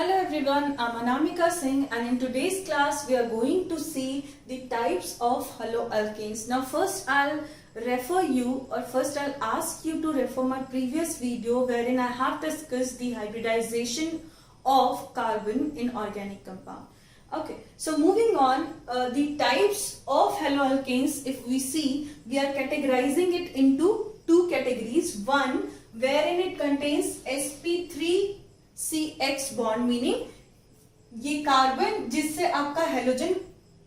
Hello everyone, I'm Anamika Singh and in today's class we are going to see the types of haloalkanes. Now first I'll ask you to refer my previous video wherein I have discussed the hybridization of carbon in organic compound. Okay, so moving on, the types of haloalkanes, if we see, we are categorizing it into two categories. One wherein it contains sp3CX bond, meaning ये carbon जिससे आपका halogen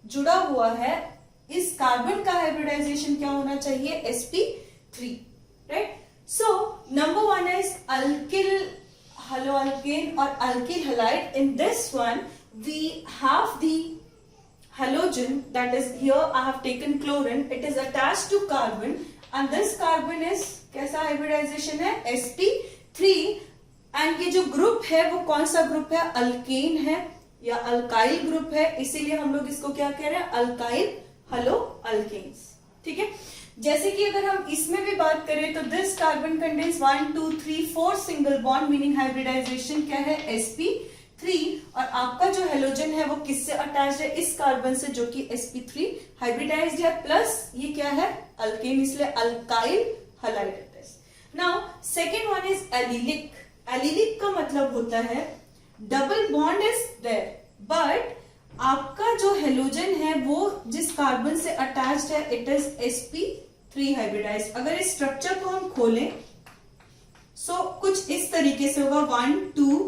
जुड़ा हुआ है, इस carbon का hybridisation क्या होना चाहिए? sp3, right? So number one is alkyl haloalkane or alkyl halide. In this one we have the halogen, that is here I have taken chlorine, it is attached to carbon and this carbon is कैसा hybridisation है? sp3. And ये जो group है वो कौन सा group है? Alkane है या अल्काइल ग्रुप है, इसीलिए हम लोग इसको क्या कह रहे हैं? अल्काइल हलोअल्केन्स. ठीक है, जैसे कि अगर हम इसमें भी बात करें तो this carbon contains 1 2 3 4 single bond, meaning hybridization क्या है? sp3. और आपका जो हेलोजन है वो किससे अटैच्ड है? इस कार्बन से, जो कि sp3 हाइब्रिडाइज्ड है, प्लस ये क्या है? अल्केन, इसलिए alkyl halide. Now second one is allylic. Allylic का मतलब होता है double bond is there but आपका जो हेलोजन है वो जिस कार्बन से अटैच्ड है इट इज sp3 हाइब्रिडाइज्ड. अगर इस स्ट्रक्चर को हम खोलें सो कुछ इस तरीके से होगा 1 2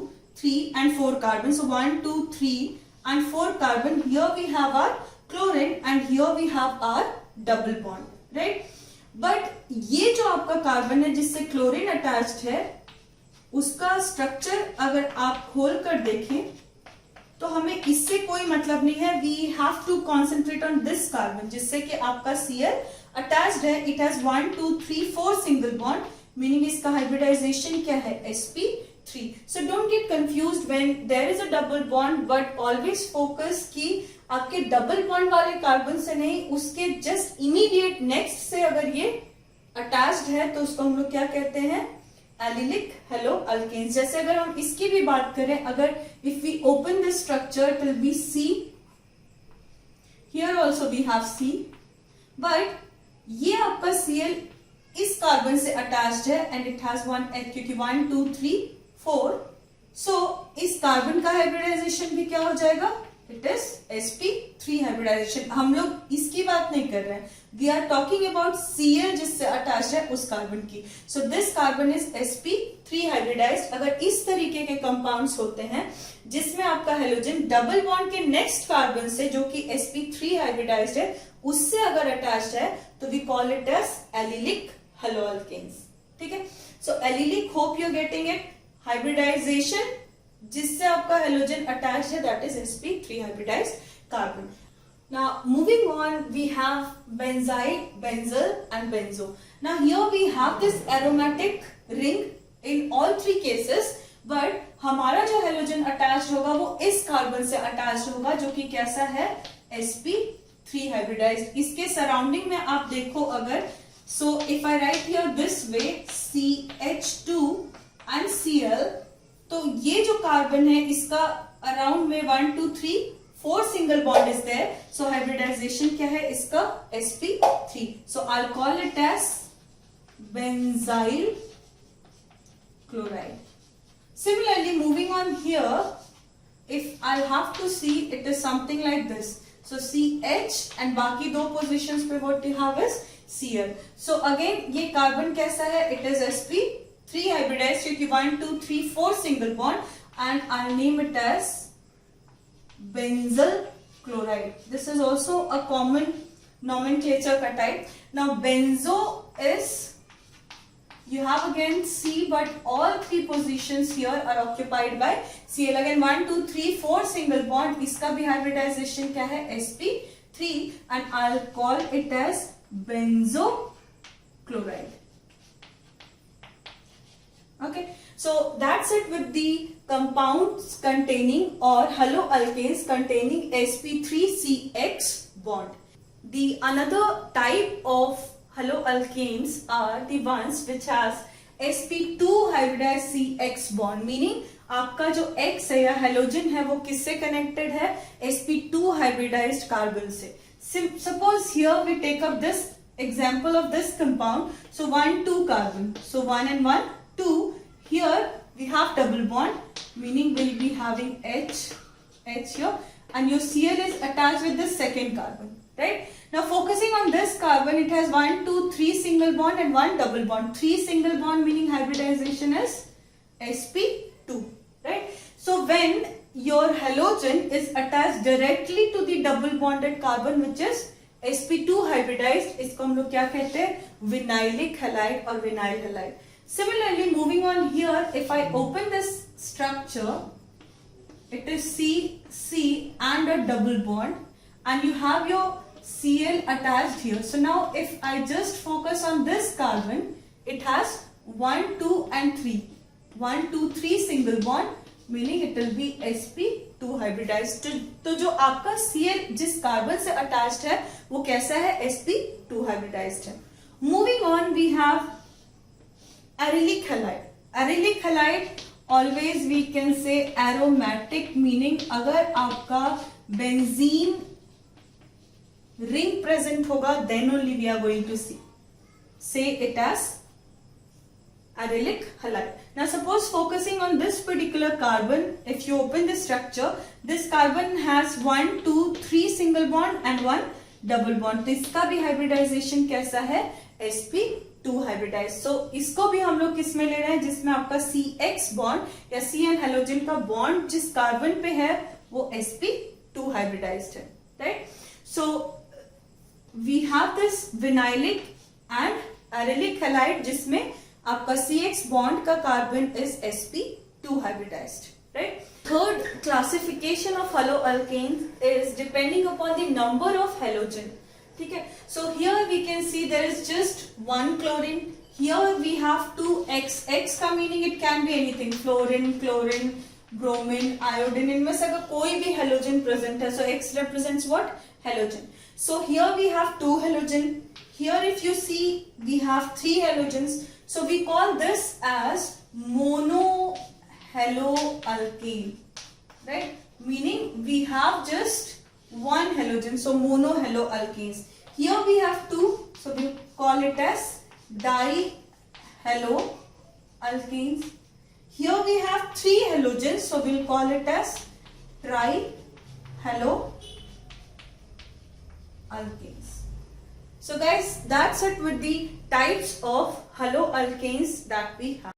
3 and 4 carbon. So 1 2 3 and 4 carbon. Here we have our chlorine and here we have our double bond, right? But ये जो आपका कार्बन है जिससे क्लोरीन अटैच्ड है, उसका स्ट्रक्चर अगर आप खोल कर देखें तो हमें इससे कोई मतलब नहीं है. We have to concentrate on this carbon जिससे कि आपका Cl अटैच्ड है. It has 1 2 3 4 single bond, meaning इसका हाइब्रिडाइजेशन क्या है? sp3. So don't get confused when there is a double bond, but always focus कि आपके डबल बॉन्ड वाले कार्बन से नहीं, उसके जस्ट इमीडिएट नेक्स्ट से अगर ये अटैच्ड है तो उसको हम लोग क्या कहते हैं? Allylic haloalkanes. जैसे अगर हम इसकी भी बात करें, अगर if we open this structure it will be C, here also we have C, but ये आपका Cl इस कार्बन से अटैच्ड है एंड इट हैज 1 क्योंकि 1 2 3 4. सो इस कार्बन का हाइब्रिडाइजेशन भी क्या हो जाएगा? It is sp3 hybridization. हम लोग इसकी बात नहीं कर रहे हैं, we are talking about Cl जिससे अटैच है उस कार्बन की. So this carbon is sp3 hybridized. अगर इस तरीके के कंपाउंड्स होते हैं जिसमें आपका हेलोजन डबल बॉन्ड के नेक्स्ट कार्बन से, जो कि sp3 हाइब्रिडाइज्ड है, उससे अगर अटैच्ड है तो we call it as allylic haloalkanes. ठीक है, so allylic, hope you are getting it. Hybridization जिससे आपका हेलोजन अटैच्ड है, that is sp3 hybridized carbon. Now moving on, we have benzyl, benzyl and benzo. Now here we have this aromatic ring in all three cases, but हमारा जो halogen attached होगा वो इस carbon से attached होगा, जो कि कैसा है? sp3 hybridised. इसके सराउंडिंग में आप देखो अगर, so if I write here this way CH2 and Cl, तो ये जो कार्बन है इसका अराउंड में 1 2 3 4 single bond is there. So hybridization क्या है इसका? sp3. So I will call it as benzyl chloride. Similarly moving on here, if I have to see, it is something like this. So CH and बाकी दो positions पे what you have is Cl. So again ये carbon कैसा है? It is sp3 hybridised क्योंकि 1 2 3 4 single bond and I name it as benzyl chloride. This is also a common nomenclature ka type. Now benzo is, you have again C, but all three positions here are occupied by Cl. Again 1 2 3 4 single bond, iska bhi hybridization kya hai? sp3, and I'll call it as benzo chloride. Okay, so that's it with the compounds containing or haloalkanes containing sp3CX bond. The another type of haloalkanes are the ones which has sp2 hybridized CX bond, meaning आपका जो X है या halogen है वो किससे connected है, sp2 hybridised carbon से. Suppose here we take up this example of this compound. So 1 2 carbon. So 1 and 1 2. Here we have double bond, meaning we'll be having H here, and your Cl is attached with the second carbon. Right? Now focusing on this carbon, it has 1 2 3 single bond and 1 double bond. 3 single bond meaning hybridization is sp2. Right? So when your halogen is attached directly to the double bonded carbon which is sp2 hybridized, इसको हम लोग क्या कहते हैं, vinylic halide or vinyl halide. Similarly, moving on here, if I open this structure, it is C and a double bond, and you have your Cl attached here. So now if I just focus on this carbon, it has 1 2 and 3. 1 2 3 single bond, meaning it will be sp2 hybridized. तो जो आपका Cl जिस carbon से attached है वो कैसा है, sp2 hybridized है. Moving on, we have arylic halide. Arylic halide always we can say aromatic, meaning अगर आपका benzene ring present होगा, then only we are going to say it as arylic halide. Now suppose focusing on this particular carbon, if you open the structure, this carbon has 1 2 3 single bond and 1 double bond. तो इसका भी hybridization कैसा है, sp2 hybridized. So इसको भी हम लोग किस में ले रहे हैं, जिसमें आपका CX bond या CN halogen का bond जिस कार्बन पे है वो sp2 hybridized है. Right? So we have this vinylic and arylic halide जिसमें आपका CX bond का carbon is sp2 hybridized. Right? Third classification of haloalkanes is depending upon the number of halogen. ठीक है. So here we can see there is just one chlorine. Here we have two X. X का meaning it can be anything. Fluorine, chlorine, bromine, iodine. इनमें से अगर कोई भी halogen present है, so X represents what? Halogen. So here we have two halogen. Here if you see we have three halogens. So we call this as monohaloalkane. Right? Meaning we have just one halogen, so monohaloalkanes. Here we have two, so we call it as dihaloalkanes. Here we have three halogens, so we'll call it as trihaloalkanes. So guys, that's it with the types of haloalkanes that we have.